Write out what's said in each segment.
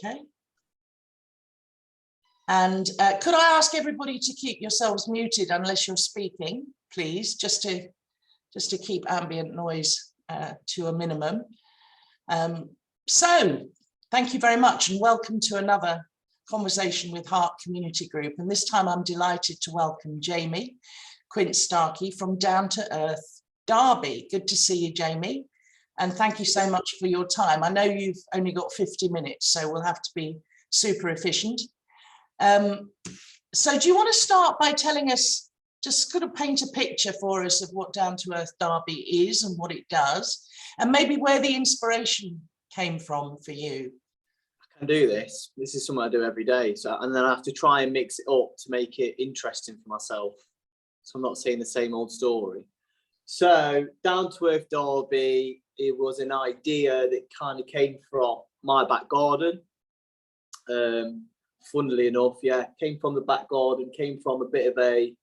Okay. And could I ask everybody to keep yourselves muted unless you're speaking, please, just to keep ambient noise to a minimum. So thank you very much and welcome to another Conversation with Heart Community Group. And this time I'm delighted to welcome Jamie, Quince Starkey from Down to Earth, Derby. Good to see you, Jamie. And thank you so much for your time. I know you've only got 50 minutes, so we'll have to be super efficient. So do you want to start by telling us, just sort of paint a picture for us of what Down to Earth Derby is and what it does, and maybe where the inspiration came from for you? I can do this. This is something I do every day. So, and then I have to try and mix it up to make it interesting for myself. So I'm not saying the same old story. So Down to Earth Derby, it was an idea that kind of came from my back garden. Funnily enough, yeah, came from the back garden, came from a bit of an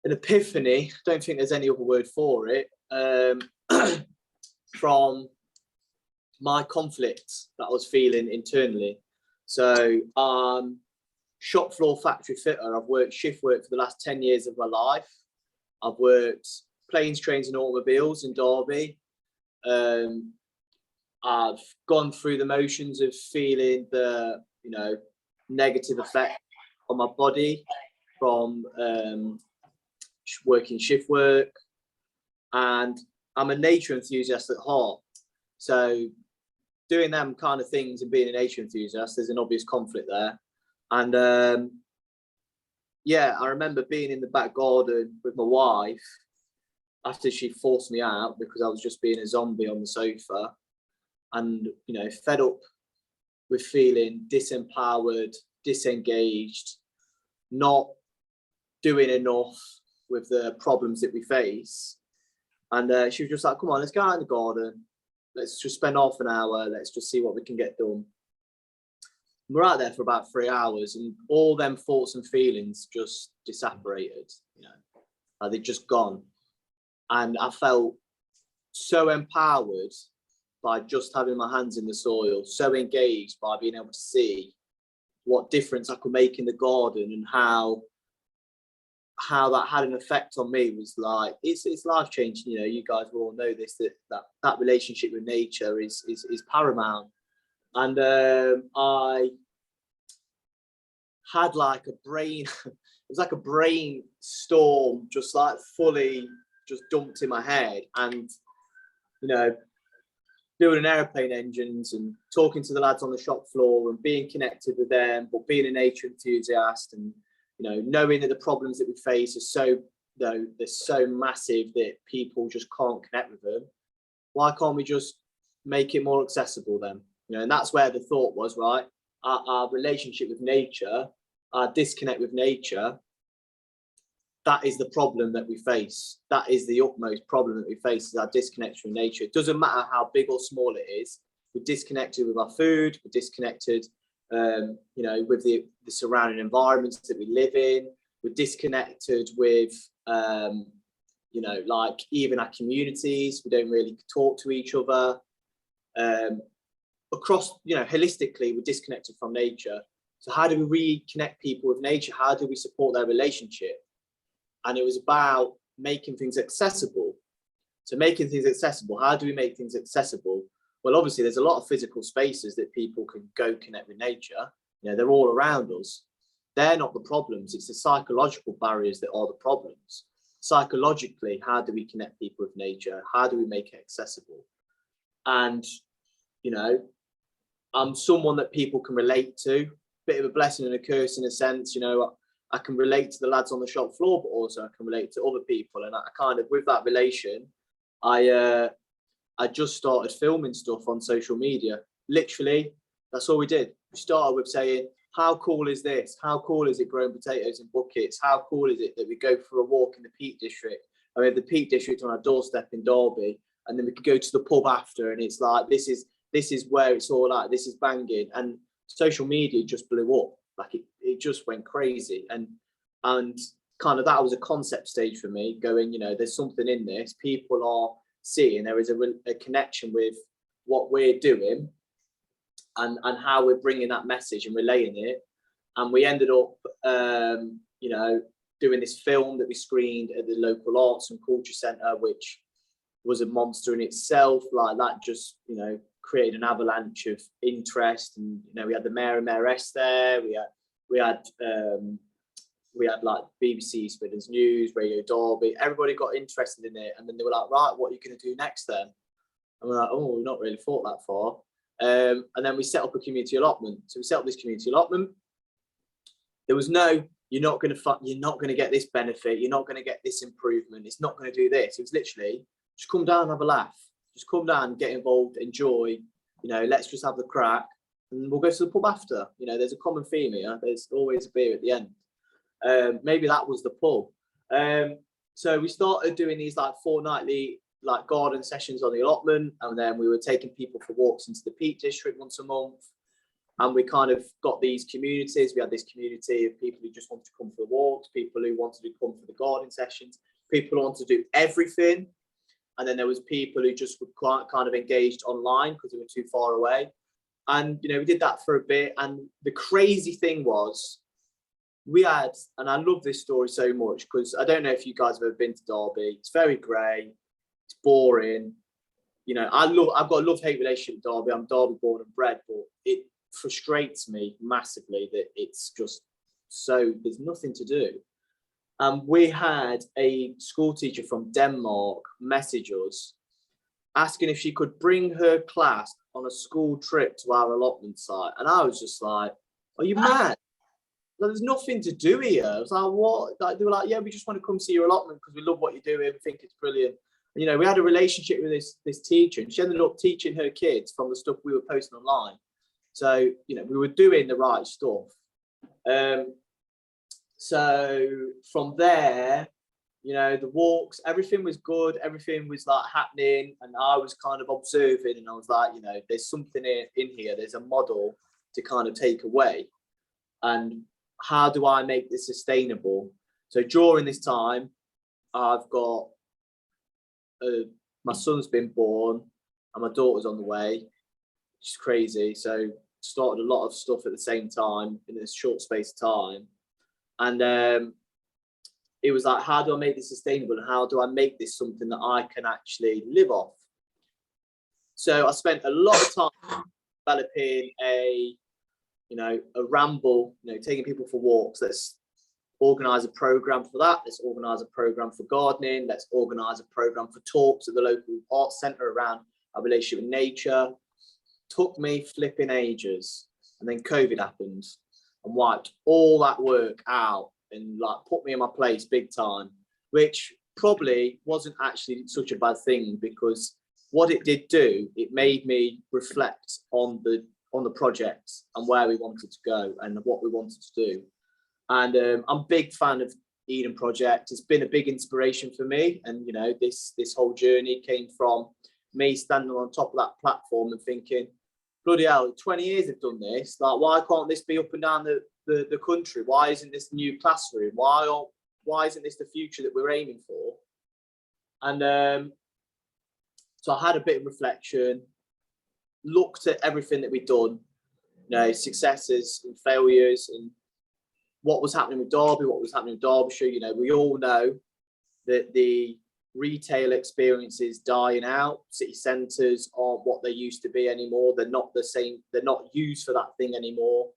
epiphany. I don't think there's any other word for it. From my conflict that I was feeling internally. So shop floor factory fitter. I've worked shift work for the last 10 years of my life. I've worked planes, trains and automobiles in Derby. I've gone through the motions of feeling the, negative effect on my body from working shift work. And I'm a nature enthusiast at heart. So doing them kind of things and being a nature enthusiast, there's an obvious conflict there. And yeah, I remember being in the back garden with my wife after she forced me out because I was just being a zombie on the sofa and, fed up with feeling disempowered, disengaged, not doing enough with the problems that we face. And she was just like, come on, let's go out in the garden. Let's just spend half an hour. Let's just see what we can get done. We're out there for about 3 hours and all them thoughts and feelings just disapparated, they'd just gone. And I felt so empowered by just having my hands in the soil, so engaged by being able to see what difference I could make in the garden and how that had an effect on me was like, it's life changing. You guys will all know this, that relationship with nature is paramount. And I had like a brain, it was like a brain storm, just like fully just dumped in my head. And, building airplane engines and talking to the lads on the shop floor and being connected with them, but being a nature enthusiast and, knowing that the problems that we face are so, they're so massive that people just can't connect with them. Why can't we just make it more accessible then? And that's where the thought was, right? Our relationship with nature, our disconnect with nature, that is the problem that we face. That is the utmost problem that we face, is our disconnection with nature. It doesn't matter how big or small it is. We're disconnected with our food. We're disconnected, with the surrounding environments that we live in. We're disconnected with, like even our communities. We don't really talk to each other. Across, holistically, we're disconnected from nature. So how do we reconnect people with nature? How do we support their relationship? And it was about making things accessible. So making things accessible, how do we make things accessible? Well, obviously, there's a lot of physical spaces that people can go connect with nature. They're all around us. They're not the problems. It's the psychological barriers that are the problems. Psychologically, how do we connect people with nature? How do we make it accessible? And, I'm someone that people can relate to. Bit of a blessing and a curse in a sense. I can relate to the lads on the shop floor, but also I can relate to other people. And I kind of, with that relation, I just started filming stuff on social media. Literally, that's all we did. We started with saying, how cool is this? How cool is it growing potatoes in buckets? How cool is it that we go for a walk in the Peak District? I mean, the Peak District on our doorstep in Derby, and then we could go to the pub after, and it's like, this is where it's all at. This is banging. And social media just blew up. Like it just went crazy. And kind of that was a concept stage for me, going, there's something in this. People are seeing there is a connection with what we're doing and how we're bringing that message and relaying it. And we ended up, you know, doing this film that we screened at the local arts and culture centre, which was a monster in itself. Like that just, you know, created an avalanche of interest. And, you know, we had the mayor and mayoress there. We had like BBC Spinners News, Radio Derby. Everybody got interested in it. And then they were like, right, what are you going to do next then? And we're like, oh, we've not really thought that far. And then we set up a community allotment. So we set up this community allotment. There was no, you're not going to get this benefit. You're not going to get this improvement. It's not going to do this. It was literally just come down and have a laugh. Just come down, get involved, enjoy. You know, let's just have the crack, and we'll go to the pub after. You know, there's a common theme here. There's always a beer at the end. Maybe that was the pub. So we started doing these like fortnightly like garden sessions on the allotment, and then we were taking people for walks into the Peak District once a month. And we kind of got these communities. We had this community of people who just wanted to come for the walks, people who wanted to come for the garden sessions, people who wanted to do everything. And then there was people who just were quite kind of engaged online because they were too far away. And, you know, we did that for a bit. And the crazy thing was we had, and I love this story so much because I don't know if you guys have ever been to Derby. It's very grey. It's boring. You know, I've got a love-hate relationship with Derby. I'm Derby born and bred, but it frustrates me massively that it's just so, there's nothing to do. We had a school teacher from Denmark message us asking if she could bring her class on a school trip to our allotment site. And I was just like, are you mad? Like, there's nothing to do here. I was like, what? Like, they were like, yeah, we just want to come see your allotment because we love what you're doing. We think it's brilliant. And, you know, we had a relationship with this teacher, and she ended up teaching her kids from the stuff we were posting online. So, you know, we were doing the right stuff. So from there, you know, the walks, everything was good. Everything was like happening. And I was kind of observing, and I was like, you know, there's something in here. There's a model to kind of take away. And how do I make this sustainable? So during this time, I've got, my son's been born and my daughter's on the way, which is crazy. So started a lot of stuff at the same time in this short space of time. And it was like, how do I make this sustainable, and how do I make this something that I can actually live off? So I spent a lot of time developing a ramble, you know, taking people for walks. Let's organise a programme for that. Let's organise a programme for gardening. Let's organise a programme for talks at the local arts centre around our relationship with nature. Took me flipping ages. And then COVID happened and wiped all that work out and like put me in my place big time, which probably wasn't actually such a bad thing, because what it did do, it made me reflect on the project and where we wanted to go and what we wanted to do. And I'm a big fan of Eden Project. It's been a big inspiration for me. And, you know, this whole journey came from me standing on top of that platform and thinking, bloody hell, 20 years they've done this. Like, why can't this be up and down the country? Why isn't this new classroom? Why isn't this the future that we're aiming for? And so I had a bit of reflection, looked at everything that we'd done, you know, successes and failures, and what was happening with Derby, what was happening with Derbyshire. You know, we all know that the retail experience is dying out. City centres aren't what they used to be anymore. They're not the same. They're not used for that thing anymore.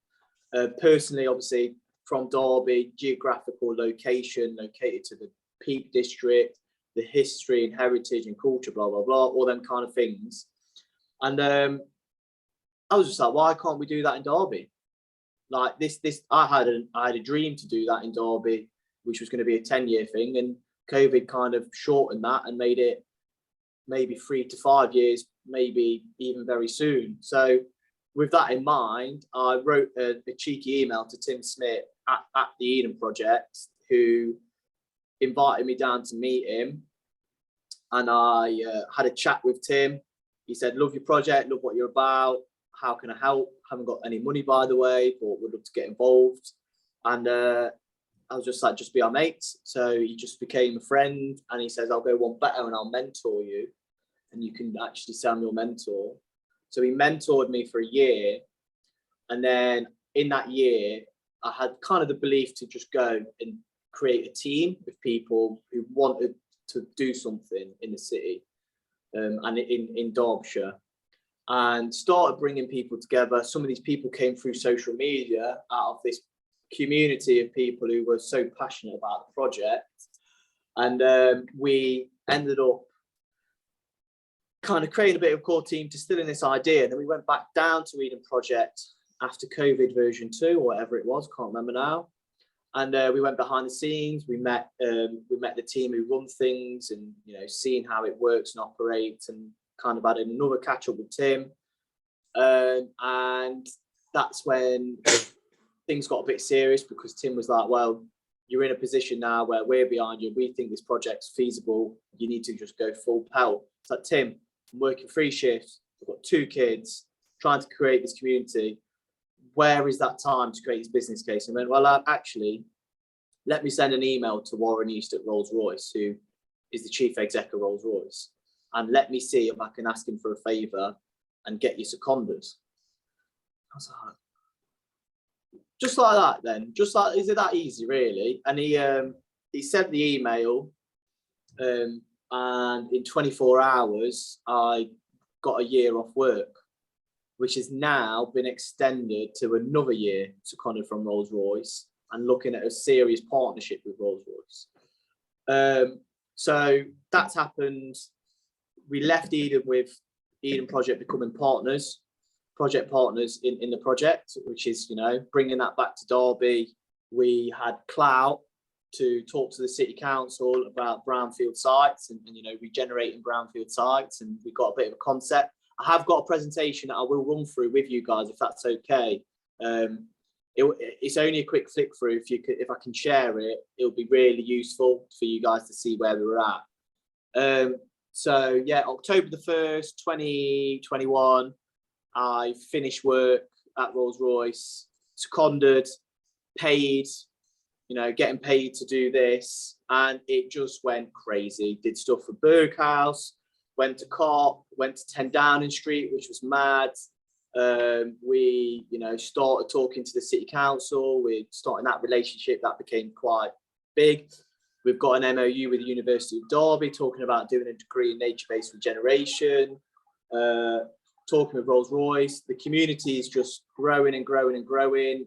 Personally, obviously, from Derby, geographical location, located to the Peak District, the history and heritage and culture, blah, blah, blah, all them kind of things. And I was just like, why can't we do that in Derby? Like this, I had a dream to do that in Derby, which was going to be a 10-year thing, and COVID kind of shortened that and made it maybe 3 to 5 years, maybe even very soon. So with that in mind, I wrote a cheeky email to Tim Smith at the Eden Project, who invited me down to meet him. And I had a chat with Tim. He said, love your project, love what you're about. How can I help? Haven't got any money, by the way, but would love to get involved. And I was just like, just be our mates. So he just became a friend, and he says, I'll go one better and I'll mentor you. And you can actually say I'm your mentor. So he mentored me for a year. And then in that year, I had kind of the belief to just go and create a team of people who wanted to do something in the city and in Derbyshire, and started bringing people together. Some of these people came through social media out of this community of people who were so passionate about the project. And we ended up kind of creating a bit of a core team to still in this idea. And then we went back down to Eden Project after COVID version 2 or whatever it was, can't remember now. And we went behind the scenes. We met the team who run things, and seeing how it works and operates, and kind of had another catch up with Tim. And that's when things got a bit serious, because Tim was like, well, you're in a position now where we're behind you. We think this project's feasible. You need to just go full pelt. It's like, Tim, I'm working 3 shifts. I've got 2 kids, trying to create this community. Where is that time to create this business case? And then, well, actually, let me send an email to Warren East at Rolls-Royce, who is the chief exec of Rolls-Royce, and let me see if I can ask him for a favour and get you seconded. I was like, just like that then, just like, is it that easy really? And he sent the email, and in 24 hours, I got a year off work, which has now been extended to another year, seconded from Rolls-Royce, and looking at a serious partnership with Rolls-Royce. So that's happened. We left Eden with Eden Project becoming project partners in the project, which is, bringing that back to Derby. We had clout to talk to the city council about brownfield sites and regenerating brownfield sites, and we got a bit of a concept. I have got a presentation that I will run through with you guys, if that's okay. It's only a quick flick through. If I can share it, it'll be really useful for you guys to see where we're at. So yeah, October the 1st, 2021, I finished work at Rolls-Royce, seconded, paid, getting paid to do this, and it just went crazy. Did stuff for Berghaus, went to COP, went to 10 Downing Street, which was mad. We, started talking to the city council. We're starting that relationship that became quite big. We've got an MOU with the University of Derby, talking about doing a degree in nature-based regeneration. Talking with Rolls-Royce. The community is just growing and growing and growing.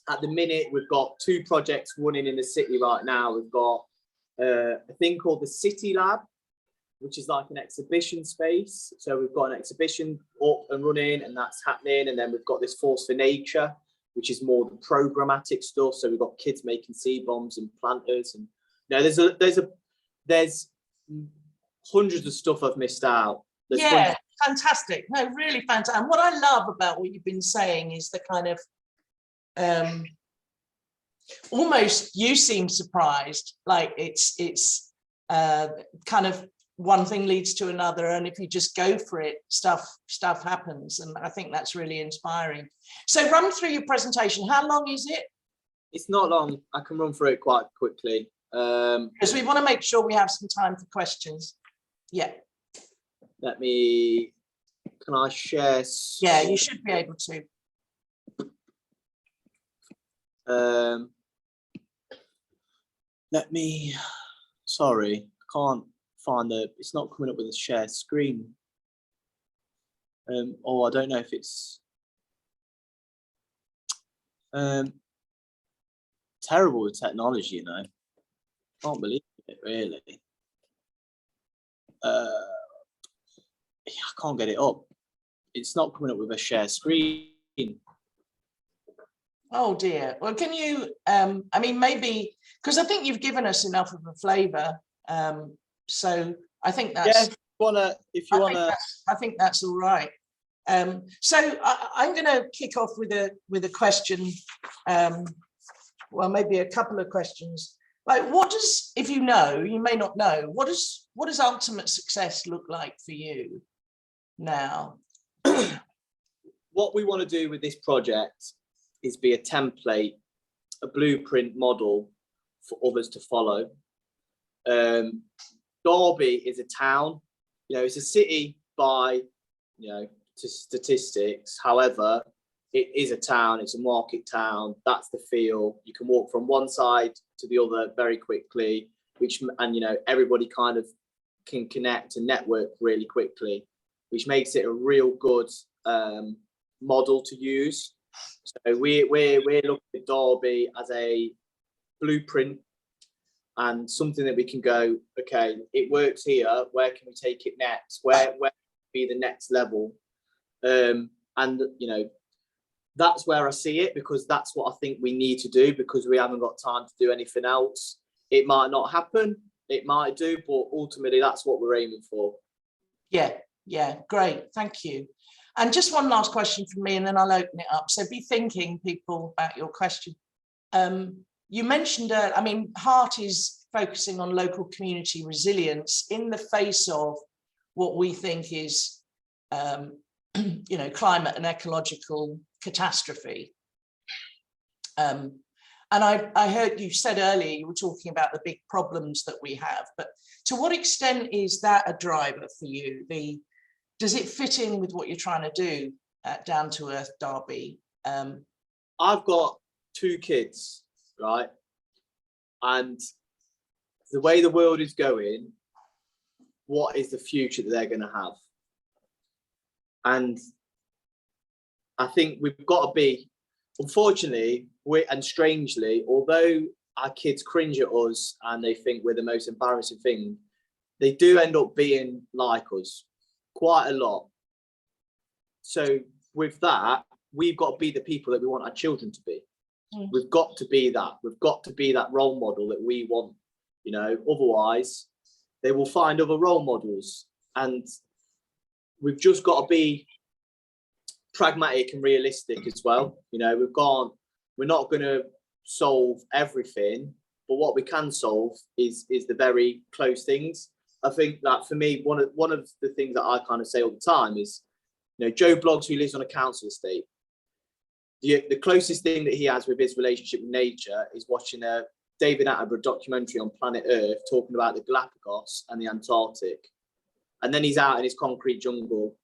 At the minute, we've got 2 projects running in the city right now. We've got a thing called the City Lab, which is like an exhibition space. So we've got an exhibition up and running, and that's happening. And then we've got this Force for Nature, which is more the programmatic stuff. So we've got kids making seed bombs and planters, and there's hundreds of stuff I've missed out. Yeah, fantastic. No, really fantastic. And what I love about what you've been saying is the kind of almost, you seem surprised, like it's kind of one thing leads to another, and if you just go for it, stuff happens. And I think that's really inspiring. So run through your presentation. How long is it? It's not long. I can run through it quite quickly. Because we want to make sure we have some time for questions. Yeah. Can I share? Yeah, you should be able to. Sorry, I can't find it's not coming up with a share screen. Or I don't know if it's terrible with technology, Can't believe it, really. I can't get it up. It's not coming up with a share screen. Oh dear. Well, can you, maybe, because I think you've given us enough of a flavour. So I think that's... Yeah, I think that's all right. So I'm going to kick off with a question. Well, maybe a couple of questions. Like, what does, if you know, you may not know, what does ultimate success look like for you now? What we want to do with this project is be a template, a blueprint model for others to follow. Derby is a town, it's a city by, to statistics. However, it is a town, it's a market town. That's the feel. You can walk from one side to the other very quickly, and everybody kind of can connect and network really quickly, which makes it a real good model to use. So we're looking at Derby as a blueprint and something that we can go, okay, it works here. Where can we take it next? Where can be the next level? And that's where I see it, because that's what I think we need to do, because we haven't got time to do anything else. It might not happen, it might do, but ultimately that's what we're aiming for. Yeah, great, thank you. And just one last question from me, and then I'll open it up. So be thinking, people, about your question. You mentioned, Heart is focusing on local community resilience in the face of what we think is, climate and ecological catastrophe. And I heard you said earlier, you were talking about the big problems that we have, but to what extent is that a driver for you? Does it fit in with what you're trying to do at Down to Earth Derby? I've got 2 kids, right? And the way the world is going, what is the future that they're going to have? And I think we've got to be, unfortunately, and strangely, although our kids cringe at us and they think we're the most embarrassing thing, they do end up being like us quite a lot. So with that, we've got to be the people that we want our children to be. We've got to be that. We've got to be that role model that we want. Otherwise they will find other role models, and we've just got to be pragmatic and realistic as well. We're not going to solve everything, but what we can solve is the very close things. I think that for me, one of the things that I kind of say all the time is, Joe Bloggs, who lives on a council estate, the closest thing that he has with his relationship with nature is watching a David Attenborough documentary on planet Earth talking about the Galapagos and the Antarctic. And then he's out in his concrete jungle.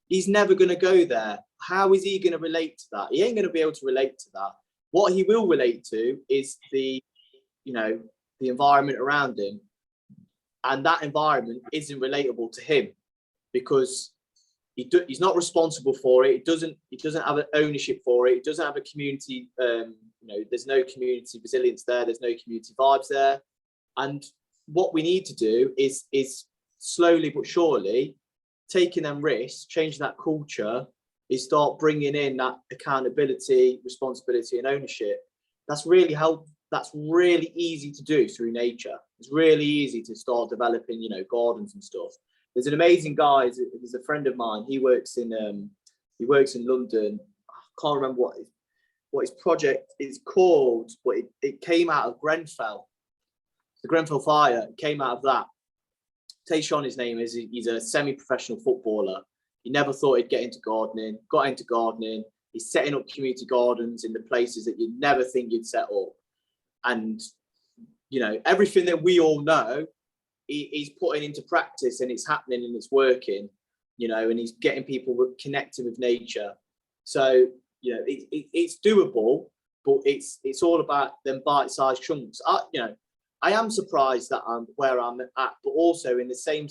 He's never going to go there. How is he going to relate to that? He ain't going to be able to relate to that. What he will relate to is the environment around him. And that environment isn't relatable to him, because he's not responsible for it. He doesn't have an ownership for it. He doesn't have a community. There's no community resilience there. There's no community vibes there. And what we need to do is slowly but surely, taking them risks, changing that culture, is start bringing in that accountability, responsibility, and ownership. That's really easy to do through nature. It's really easy to start developing, gardens and stuff. There's an amazing guy. There's a friend of mine. He works in London. I can't remember what his project is called, but it came out of Grenfell. The Grenfell fire came out of that. Tayshawn, his name is. He's a semi-professional footballer. He never thought he'd get into gardening. Got into gardening. He's setting up community gardens in the places that you'd never think you'd set up. And everything that we all know, he's putting into practice, and it's happening and it's working. And he's getting people connected with nature. So it's doable, but it's all about them bite-sized chunks. I am surprised that I'm where I'm at, but also in the same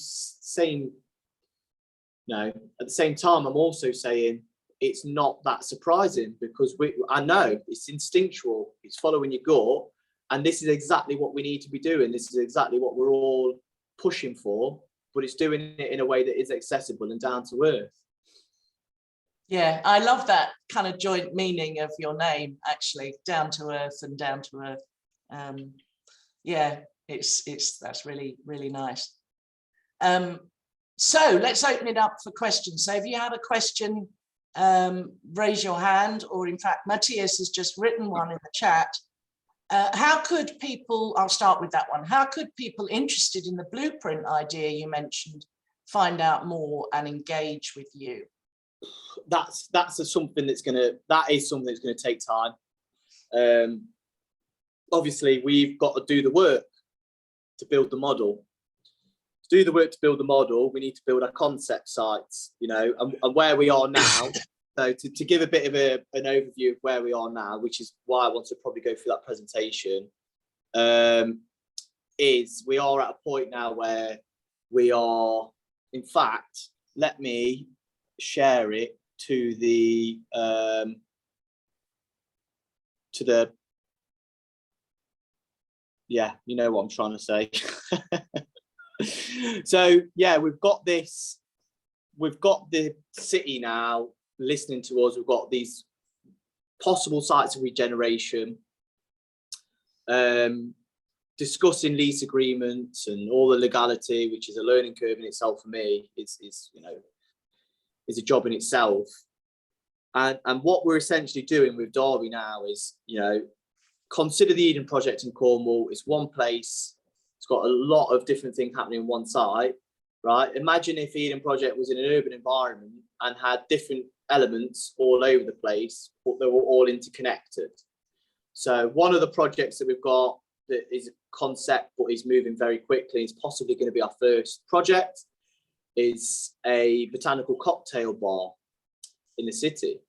at the same time, I'm also saying it's not that surprising, because I know it's instinctual, it's following your gut, and this is exactly what we need to be doing. This is exactly what we're all pushing for, but it's doing it in a way that is accessible and down to earth. Yeah, I love that kind of joint meaning of your name, actually, down to earth and down to earth. That's really, really nice. So let's open it up for questions. So if you have a question, raise your hand, or in fact, Matthias has just written one in the chat. How could people, I'll start with that one. How could people interested in the blueprint idea you mentioned find out more and engage with you? That is something that's going to take time. Obviously, we've got to do the work to build the model. do the work to build the model, we need to build our concept sites, you know, and where we are now. So to give a bit of an overview of where we are now, which is why I want to probably go through that presentation, is we are at a point now where we are, in fact, let me share it to the yeah, you know what I'm trying to say. So yeah, we've got the city now listening to us. We've got these possible sites of regeneration, discussing lease agreements and all the legality, which is a learning curve in itself for me. Is you know, is a job in itself. And what we're essentially doing with Derby now is, you know, consider the Eden project in Cornwall. It's one place. It's got a lot of different things happening on one side, right? Imagine if Eden project was in an urban environment and had different elements all over the place, but they were all interconnected. So one of the projects that we've got that is a concept but is moving very quickly, is possibly going to be our first project, is a botanical cocktail bar in the city.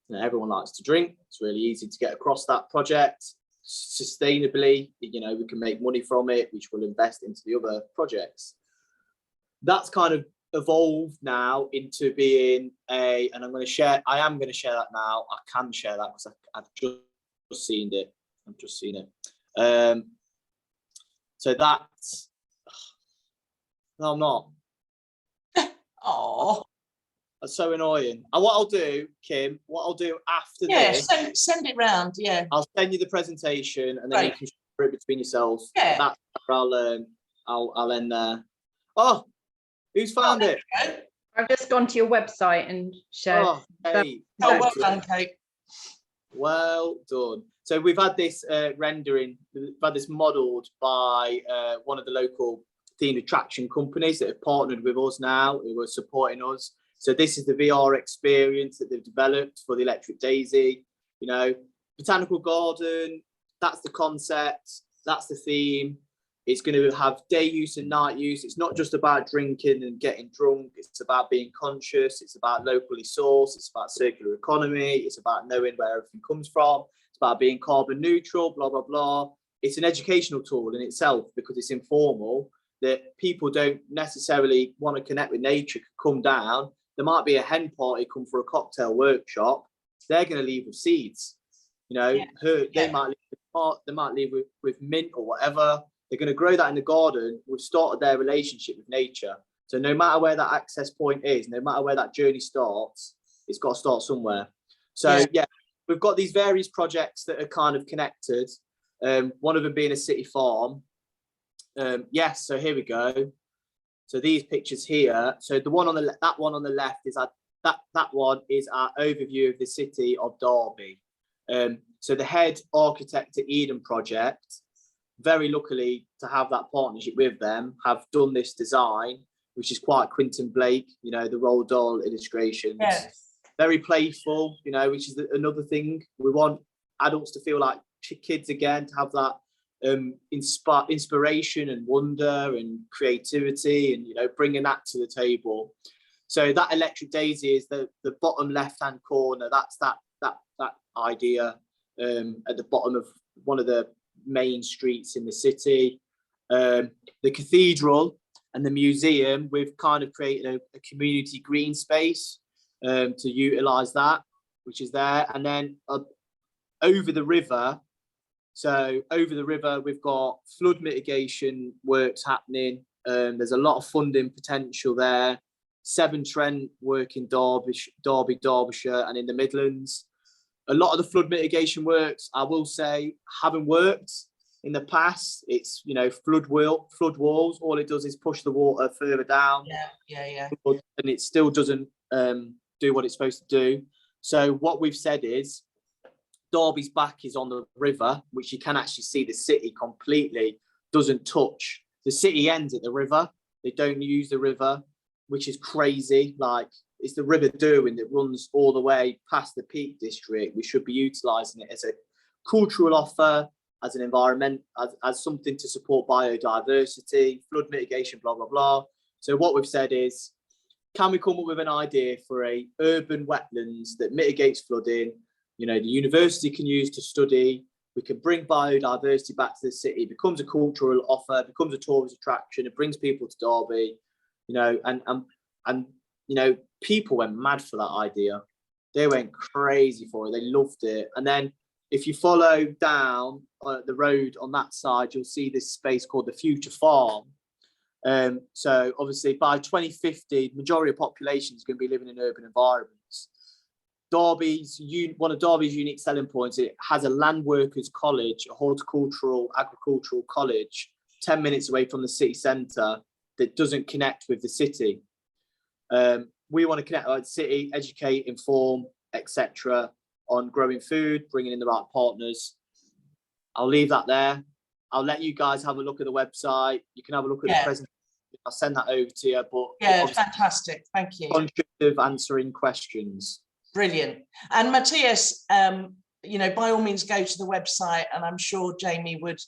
Now, everyone likes to drink. It's really easy to get across that project sustainably. You know, we can make money from it, which will invest into the other projects. That's kind of evolved now into being and I am going to share that now. I can share that because I've just seen it. So that's, no, I'm not. Oh, that's so annoying. And what I'll do, Kim, after this, send it round. Yeah, I'll send you the presentation, and then you can share it between yourselves. Yeah, that's where I'll end there. Oh, who's found it? I've just gone to your website and shared. Oh, hey. Well done, Kate. Well done. So we've had this rendering, we've had this modelled by one of the local themed attraction companies that have partnered with us now, who are supporting us. So this is the VR experience that they've developed for the Electric Daisy. You know, botanical garden, that's the concept, that's the theme. It's going to have day use and night use. It's not just about drinking and getting drunk. It's about being conscious. It's about locally sourced. It's about circular economy. It's about knowing where everything comes from. It's about being carbon neutral, blah, blah, blah. It's an educational tool in itself because it's informal, that people don't necessarily want to connect with nature, come down. There might be a hen party, come for a cocktail workshop. They're going to leave with seeds. You know, they might leave with mint or whatever. They're going to grow that in the garden. We've started their relationship with nature. So no matter where that access point is, no matter where that journey starts, it's got to start somewhere. So yeah, we've got these various projects that are kind of connected. One of them being a city farm. Yes, so here we go. So these pictures here. So the one on that one on the left is that one is our overview of the city of Derby. So the head architect at Eden project, very luckily to have that partnership with them, have done this design, which is quite Quentin Blake, you know, the Roald Dahl illustrations. Yes. Very playful, you know, which is another thing. We want adults to feel like kids again, to have that inspiration and wonder and creativity, and, you know, bringing that to the table. So that Electric Daisy is the bottom left-hand corner. That's that idea at the bottom of one of the main streets in the city. The cathedral and the museum, we've kind of created a community green space to utilize that, which is there. And then over the river, we've got flood mitigation works happening. There's a lot of funding potential there. Severn Trent work in Derby, Derbyshire, and in the Midlands. A lot of the flood mitigation works, I will say, haven't worked in the past. It's, you know, flood walls. All it does is push the water further down. Yeah. And it still doesn't do what it's supposed to do. So what we've said is, Derby's back is on the river, which you can actually see the city completely doesn't touch. The city ends at the river. They don't use the river, which is crazy. Like, it's the River Derwent that runs all the way past the Peak District. We should be utilising it as a cultural offer, as an environment, as something to support biodiversity, flood mitigation, blah, blah, blah. So what we've said is, can we come up with an idea for a urban wetlands that mitigates flooding? You know, the university can use to study. We can bring biodiversity back to the city. It becomes a cultural offer, becomes a tourist attraction. It brings people to Derby, you know, and you know, people went mad for that idea. They went crazy for it. They loved it. And then if you follow down the road on that side, you'll see this space called the Future Farm. So obviously by 2050, the majority of population is going to be living in urban environments. One of Derby's unique selling points, it has a land workers college, a horticultural, agricultural college, 10 minutes away from the city centre that doesn't connect with the city. We want to connect with the city, educate, inform, etc. on growing food, bringing in the right partners. I'll leave that there. I'll let you guys have a look at the website. You can have a look at the presentation. I'll send that over to you. But yeah, fantastic. Thank you. Conscious of answering questions. Brilliant. And Matthias, you know, by all means, go to the website, and I'm sure Jamie would,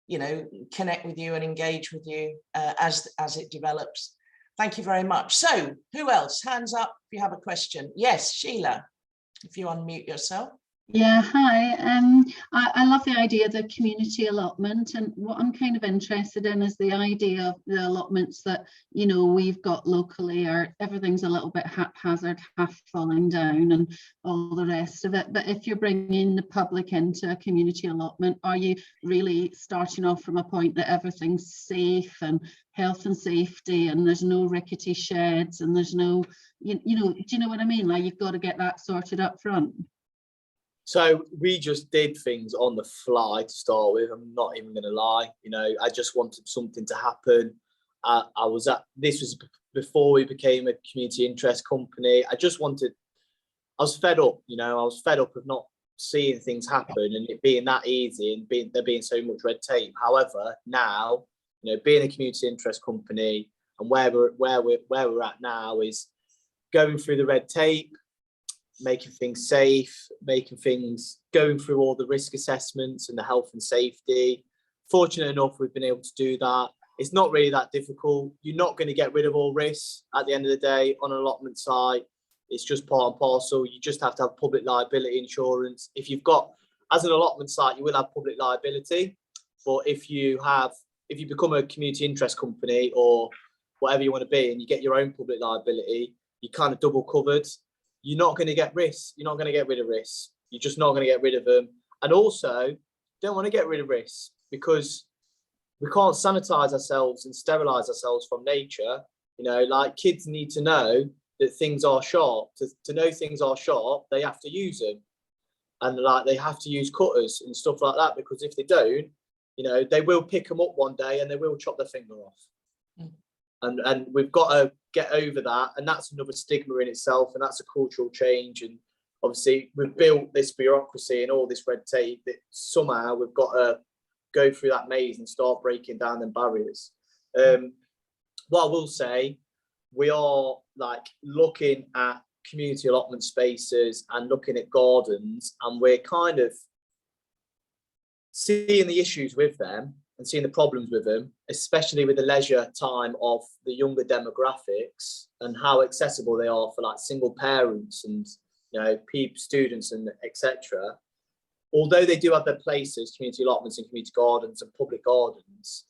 you know, connect with you and engage with you as it develops. Thank you very much. So, who else? Hands up if you have a question. Yes, Sheila, if you unmute yourself. Yeah, hi. I love the idea of the community allotment, and what I'm kind of interested in is the idea of the allotments that, you know, we've got locally, or everything's a little bit haphazard, half falling down and all the rest of it. But if you're bringing the public into a community allotment, are you really starting off from a point that everything's safe and health and safety, and there's no rickety sheds, and there's no, you know, do you know what I mean? Like, you've got to get that sorted up front. So we just did things on the fly to start with. I'm not even going to lie. You know, I just wanted something to happen. This was before we became a community interest company. I was fed up, you know, I was fed up of not seeing things happen and it being that easy and there being so much red tape. However, now, you know, being a community interest company and where we're at now is going through the red tape, making things safe, going through all the risk assessments and the health and safety. Fortunate enough, we've been able to do that. It's not really that difficult. You're not going to get rid of all risks at the end of the day on an allotment site. It's just part and parcel. You just have to have public liability insurance. If you as an allotment site, you will have public liability. But if you become a community interest company or whatever you want to be, and you get your own public liability, you're kind of double covered. You're not going to get risks. You're not going to get rid of risks. You're just not going to get rid of them. And also, don't want to get rid of risks because we can't sanitize ourselves and sterilize ourselves from nature. You know, like, kids need to know that things are sharp. To know things are sharp, they have to use them. And like, they have to use cutters and stuff like that, because if they don't, you know, they will pick them up one day and they will chop their finger off. Mm. And we've got to get over that, and that's another stigma in itself, and that's a cultural change. And obviously we've built this bureaucracy and all this red tape that somehow we've got to go through that maze and start breaking down them barriers. What I will say, we are like looking at community allotment spaces and looking at gardens, and we're kind of seeing the issues with them and seeing the problems with them, especially with the leisure time of the younger demographics and how accessible they are for like single parents and, you know, students and etc. Although they do have their places, community allotments and community gardens and public gardens,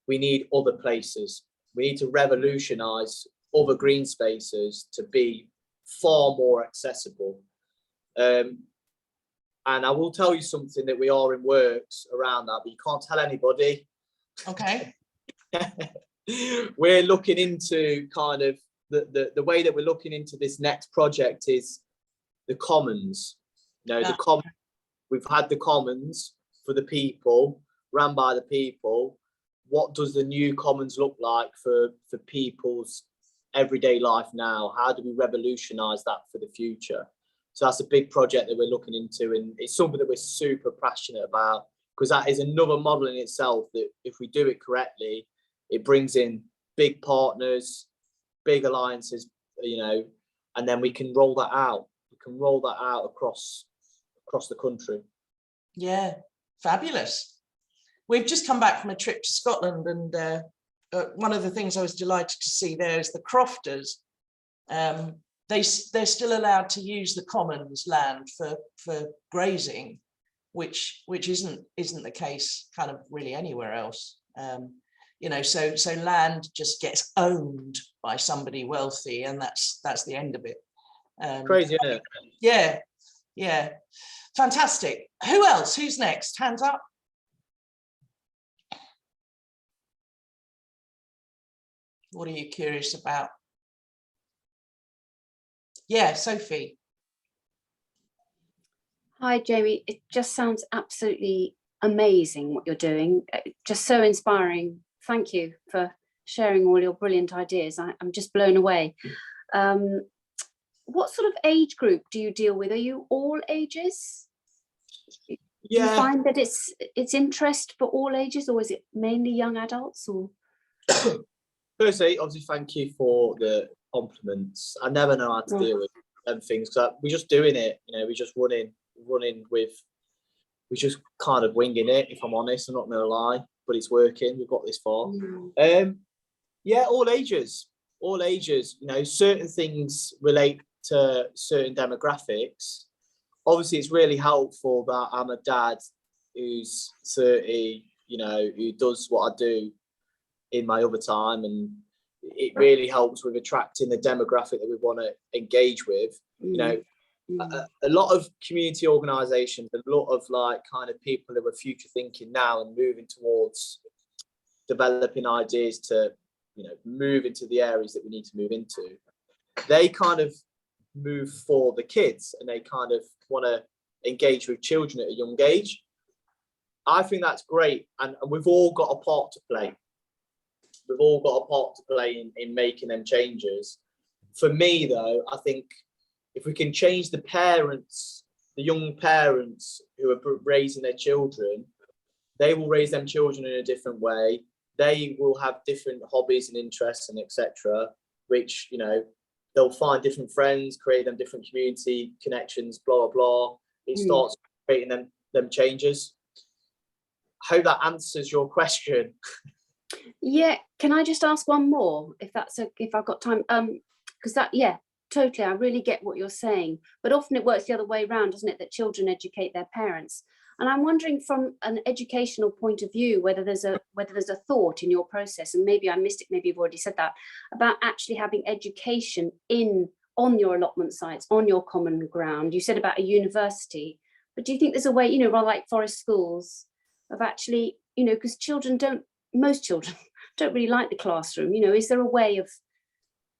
we need other places. We need to revolutionise other green spaces to be far more accessible. And I will tell you something that we are in works around that, but you can't tell anybody. Okay. We're looking into kind of the way that we're looking into this next project is the commons. You know, the commons. We've had the commons for the people, run by the people. What does the new commons look like for people's everyday life now? How do we revolutionise that for the future? So that's a big project that we're looking into, and it's something that we're super passionate about, because that is another model in itself that if we do it correctly, it brings in big partners, big alliances, you know, and then we can roll that out. We can roll that out across the country. Yeah, fabulous. we've just come back from a trip to Scotland, and one of the things I was delighted to see there is the crofters. They're still allowed to use the commons land for grazing, which isn't the case kind of really anywhere else. You know, so land just gets owned by somebody wealthy, and that's the end of it. Crazy, isn't it? Yeah, yeah, fantastic. Who else? Who's next? Hands up. What are you curious about? Yeah, Sophie. Hi, Jamie. It just sounds absolutely amazing what you're doing. Just so inspiring. Thank you for sharing all your brilliant ideas. I'm just blown away. What sort of age group do you deal with? Are you all ages? Do you find that it's interest for all ages, or is it mainly young adults? Or Firstly, obviously, thank you for the compliments. I never know how to deal with them things, because we're just doing it. You know, we're just running with. We're just kind of winging it. If I'm honest, I'm not going to lie, but it's working. We've got this far. Yeah, all ages. You know, certain things relate to certain demographics. Obviously, it's really helpful that I'm a dad who's 30, you know, who does what I do in my other time, and it really helps with attracting the demographic that we want to engage with. You know, a lot of community organisations, a lot of like kind of people who are future thinking now and moving towards developing ideas to, you know, move into the areas that we need to move into. They kind of move for the kids, and they kind of want to engage with children at a young age. I think that's great, and we've all got a part to play. We've all got a part to play in making them changes. For me, though, I think if we can change the parents, the young parents who are raising their children, they will raise them children in a different way. They will have different hobbies and interests and etc., which, you know, they'll find different friends, create them different community connections, blah, blah, blah. It starts creating them changes. I hope that answers your question. yeah, can I just ask one more, if I've got time? Because totally, I really get what you're saying, but often it works the other way around, doesn't it? That children educate their parents. And I'm wondering, from an educational point of view, whether there's a thought in your process, and maybe I missed it, maybe you've already said that, about actually having education on your allotment sites, on your common ground. You said about a university, but do you think there's a way, you know, rather like forest schools, of actually, you know, because most children don't really like the classroom, you know, is there a way of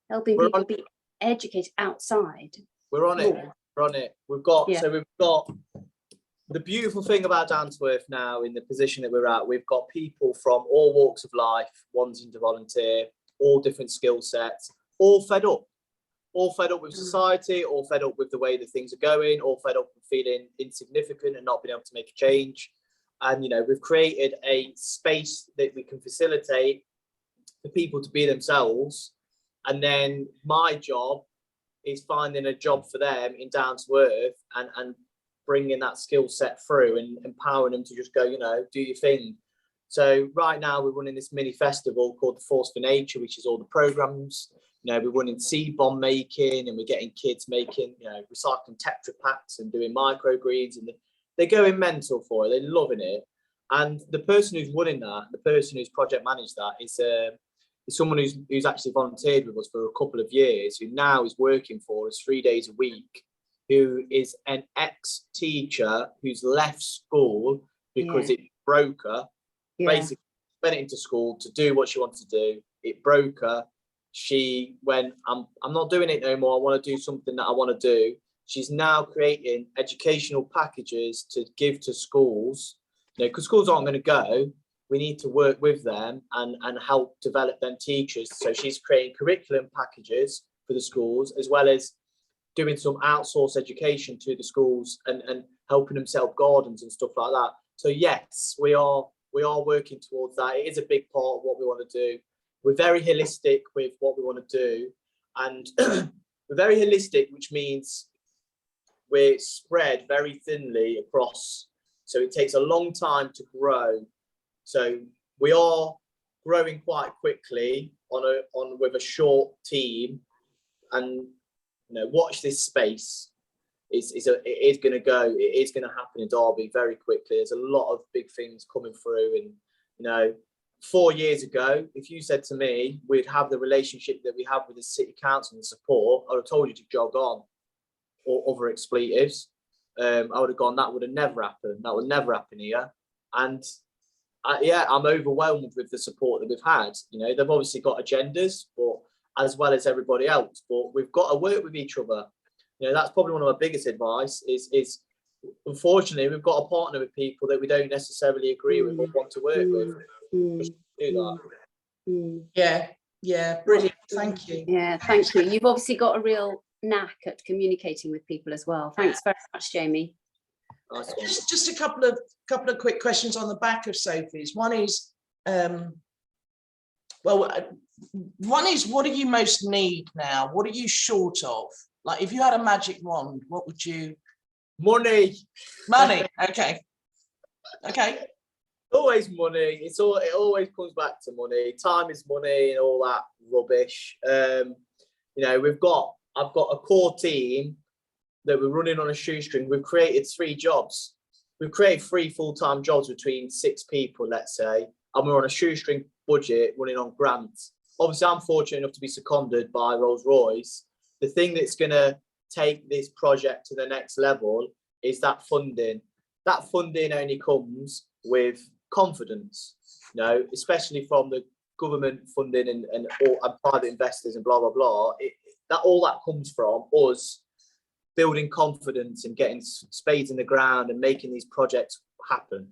helping people be educated outside? We're on it. We're on it. We've got the beautiful thing about Down to Earth now, in the position that we're at, we've got people from all walks of life wanting to volunteer, all different skill sets, all fed up with society, all fed up with the way that things are going, all fed up with feeling insignificant and not being able to make a change. And, you know, we've created a space that we can facilitate for people to be themselves. And then my job is finding a job for them in Down to Earth and bringing that skill set through and empowering them to just go, you know, do your thing. So right now we're running this mini festival called the Force for Nature, which is all the programs. You know, we're running seed bomb making, and we're getting kids making, you know, recycling Tetra packs and doing microgreens, and they're going mental for it. They're loving it. And the person who's running that, the person who's project managed that, is someone who's actually volunteered with us for a couple of years, who now is working for us 3 days a week, who is an ex-teacher who's left school because it broke her. Basically went into school to do what she wanted to do. It broke her. She went, I'm not doing it no more. I want to do something that I want to do. She's now creating educational packages to give to schools. You know, because schools aren't going to go. We need to work with them and help develop them teachers. So she's creating curriculum packages for the schools, as well as doing some outsourced education to the schools and helping them set up gardens and stuff like that. So yes, we are working towards that. It is a big part of what we want to do. We're very holistic with what we want to do, and we're very holistic, which means we're spread very thinly across. So it takes a long time to grow So we are growing quite quickly with a short team, and watch this space. It is going to happen in Derby very quickly. There's a lot of big things coming through, and 4 years ago, if you said to me we'd have the relationship that we have with the city council and the support, I would have told you to jog on, or other expletives. I would have gone, that would have never happened. That would never happen here. And I'm overwhelmed with the support that we've had. They've obviously got agendas, but as well as everybody else, but we've got to work with each other. That's probably one of my biggest advice is unfortunately we've got to partner with people that we don't necessarily agree with or want to work with. Just do that. Yeah, brilliant. Thank you. Yeah, thank you. You've obviously got a real knack at communicating with people as well. Thanks very much, Jamie. Nice one. Just a couple of quick questions on the back of Sophie's. One is, what do you most need now? What are you short of? Like, if you had a magic wand, what would you? Money. Okay. Always money. It always comes back to money. Time is money and all that rubbish. I've got a core team that we're running on a shoestring. We've created 3 jobs. We've created 3 full-time jobs between 6 people, let's say, and we're on a shoestring budget running on grants. Obviously, I'm fortunate enough to be seconded by Rolls-Royce. The thing that's going to take this project to the next level is that funding. That funding only comes with confidence, especially from the government funding and private investors and blah, blah, blah. All that comes from us building confidence and getting spades in the ground and making these projects happen.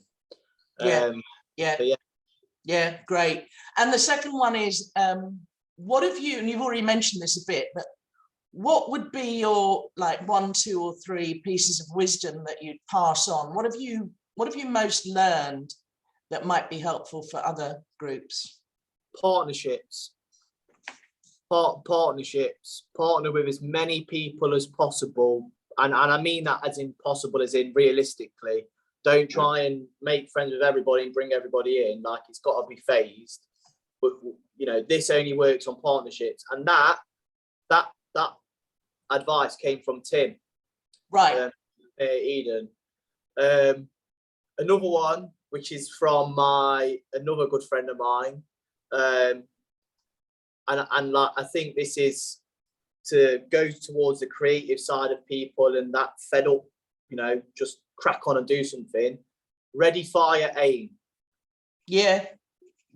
Yeah, great. And the second one is, what have you, and you've already mentioned this a bit, but what would be your 1, 2, or 3 pieces of wisdom that you'd pass on? What have you most learned that might be helpful for other groups? Partnerships. Partner with as many people as possible, and I mean that as in possible, as in realistically. Don't try and make friends with everybody and bring everybody in. Like, it's got to be phased. But this only works on partnerships, and that advice came from Tim, right? Eden. Another one, which is from another good friend of mine. And I think this is to go towards the creative side of people and that fed up, just crack on and do something. Ready, fire, aim. Yeah.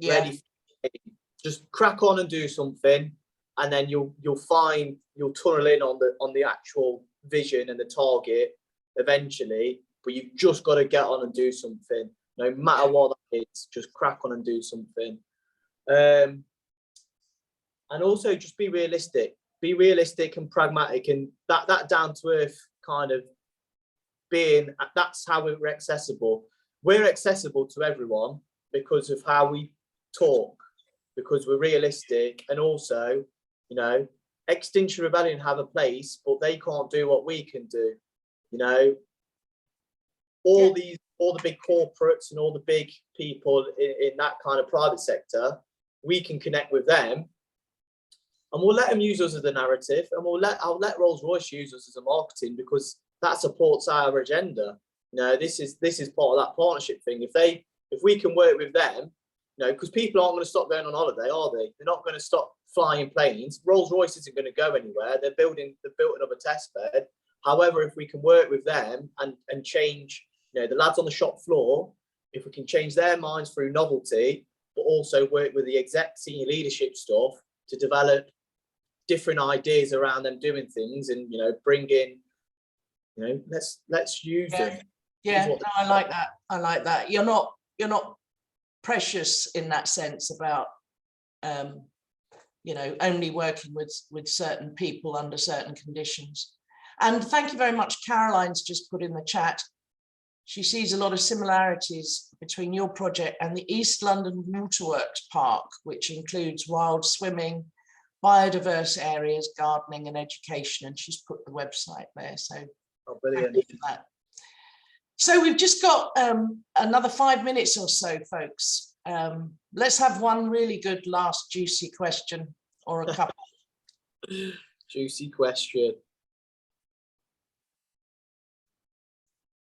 Ready, aim. Just crack on and do something, and then you'll tunnel in on the actual vision and the target eventually. But you've just got to get on and do something, no matter what that is. Just crack on and do something. And also just be realistic and pragmatic, and that down to earth kind of being, that's how we're accessible. We're accessible to everyone because of how we talk, because we're realistic, and also, Extinction Rebellion have a place, but they can't do what we can do. All the big corporates and all the big people in that kind of private sector, we can connect with them. And we'll let them use us as the narrative, and I'll let Rolls-Royce use us as a marketing, because that supports our agenda. This is part of that partnership thing. If we can work with them, because people aren't going to stop going on holiday, are they? They're not going to stop flying planes. Rolls-Royce isn't going to go anywhere. They've built another test bed. However, if we can work with them and change, the lads on the shop floor, if we can change their minds through novelty, but also work with the exec senior leadership stuff to develop different ideas around them doing things, and bring in, let's use them. No, I like that. You're not precious in that sense about only working with certain people under certain conditions. And thank you very much. Caroline's just put in the chat, she sees a lot of similarities between your project and the East London Waterworks Park, which includes wild swimming, biodiverse areas, gardening and education, and she's put the website there. So brilliant. thank you for that. So we've just got another 5 minutes or so, folks. Let's have one really good last juicy question or a couple. Juicy question.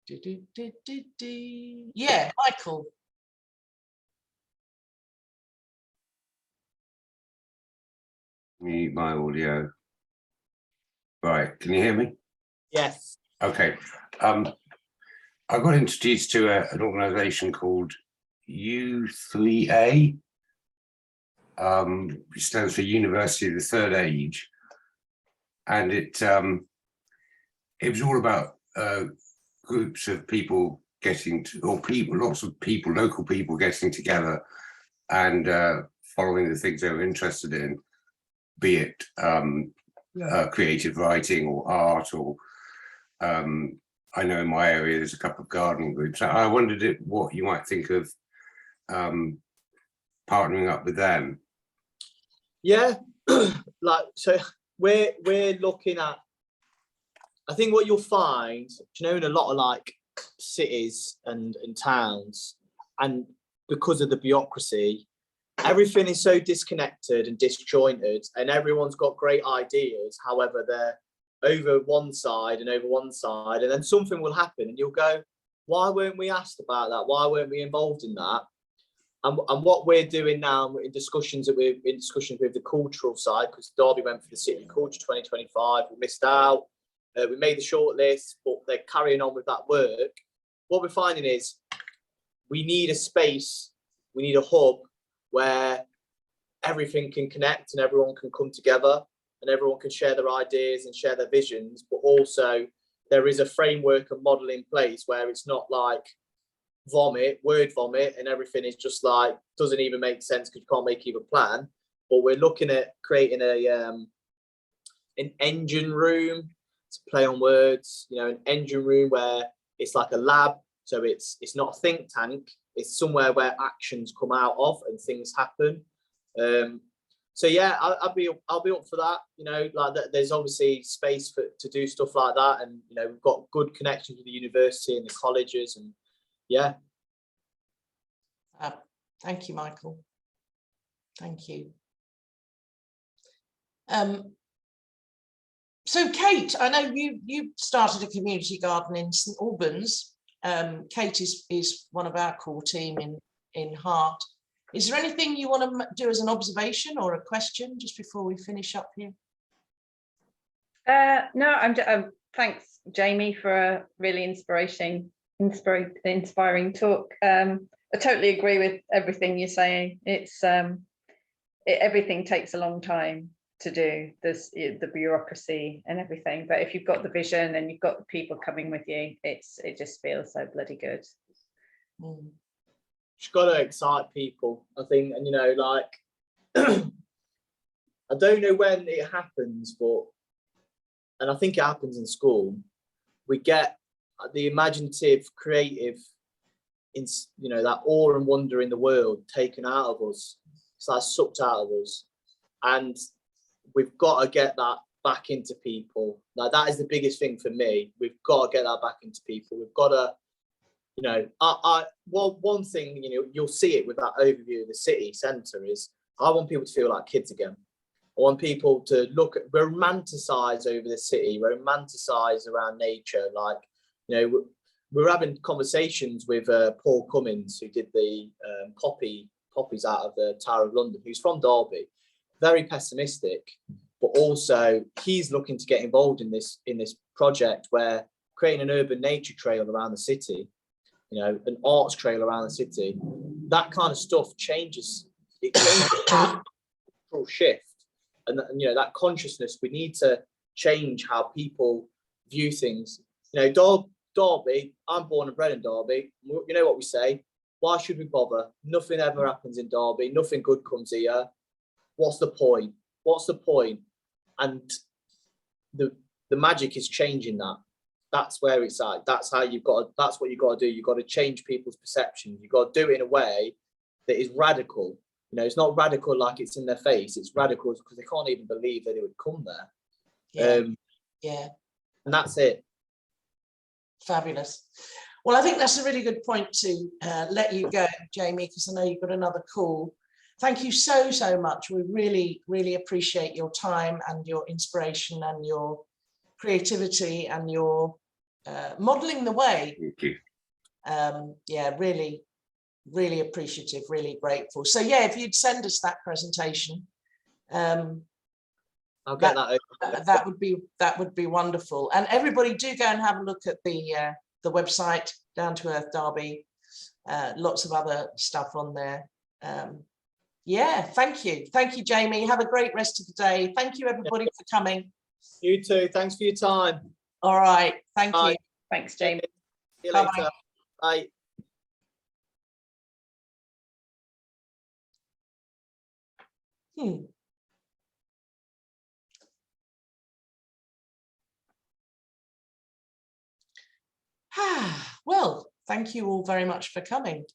Yeah, Michael. Mute my audio. Right, can you hear me? Yes. Okay. I got introduced to an organisation called U3A, which stands for University of the Third Age, and it was all about groups of people getting to, or people, lots of people, local people getting together and following the things they were interested in, be it creative writing or art, or I know in my area there's a couple of gardening groups. I wondered what you might think of partnering up with them. Yeah, like, so we're looking at, I think what you'll find, you know, in a lot of like cities and towns, and because of the bureaucracy, everything is so disconnected and disjointed, and everyone's got great ideas. However, they're over one side, and then something will happen and you'll go, why weren't we asked about that? Why weren't we involved in that? And what we're doing now, we're in discussions with the cultural side, because Derby went for the City Culture 2025, we missed out. We made the shortlist, but they're carrying on with that work. What we're finding is we need a space, we need a hub where everything can connect and everyone can come together and everyone can share their ideas and share their visions, but also there is a framework and model in place where it's not like word vomit, and everything is just like, doesn't even make sense because you can't make even plan. But we're looking at creating an engine room, to play on words, you know, an engine room where it's like a lab. So it's not a think tank, it's somewhere where actions come out of and things happen. So yeah, I'll be up for that. You know, like there's obviously space to do stuff like that, and you know, we've got good connections with the university and the colleges, and yeah. Thank you, Michael. Thank you. So Kate, I know you started a community garden in St Albans. Kate is one of our core team in Heart. Is there anything you want to do as an observation or a question just before we finish up here? No, thanks, Jamie, for a really inspiring talk. I totally agree with everything you're saying. It's everything takes a long time to do, this, the bureaucracy and everything, but if you've got the vision and you've got the people coming with you, it just feels so bloody good. You've got to excite people, I think. And you know, like I don't know when it happens, and I think it happens in school, we get the imaginative, creative, you know, that awe and wonder in the world taken out of us. It's like sucked out of us, and we've got to get that back into people. Like, that is the biggest thing for me. We've got to get that back into people. We've got to, you know, one thing, you know, you'll see it with that overview of the city centre is, I want people to feel like kids again. I want people to romanticize over the city, romanticize around nature. Like, you know, we're having conversations with Paul Cummins, who did the poppies out of the Tower of London, who's from Derby. Very pessimistic, but also he's looking to get involved in this project where creating an urban nature trail around the city, you know, an arts trail around the city, that kind of stuff changes. It changes the cultural shift, and you know, that consciousness. We need to change how people view things. You know, Derby. I'm born and bred in Derby. You know what we say? Why should we bother? Nothing ever happens in Derby. Nothing good comes here. What's the point? What's the point? And the magic is changing that. That's where it's at. That's how that's what you've got to do. You've got to change people's perceptions. You've got to do it in a way that is radical. You know, it's not radical like it's in their face. It's radical because they can't even believe that it would come there. Yeah. And that's it. Fabulous. Well, I think that's a really good point to let you go, Jamie, because I know you've got another call. Thank you so, so much. We really, really appreciate your time and your inspiration and your creativity and your modeling the way. Thank you. Yeah, really, really appreciative, really grateful. So yeah, if you'd send us that presentation, I'll get that over. that would be wonderful. And everybody do go and have a look at the website, Down to Earth Derby. Lots of other stuff on there. Yeah, thank you, Jamie. Have a great rest of the day. Thank you, everybody, for coming. You too. Thanks for your time. All right, thank Bye. you. Thanks, Jamie. See you Bye-bye. later. Bye. Well, thank you all very much for coming.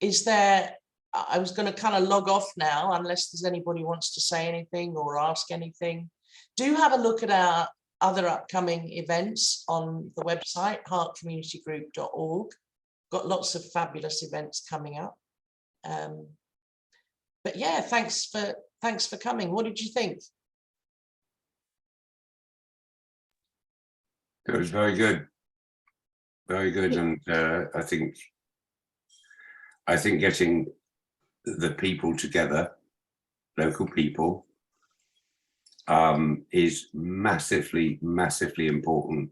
Is there, I was going to kind of log off now, unless there's anybody who wants to say anything or ask anything. Do have a look at our other upcoming events on the website, heartcommunitygroup.org. Got lots of fabulous events coming up. But yeah, thanks for coming. What did you think? It was very good, and I think getting the people together, local people, is massively important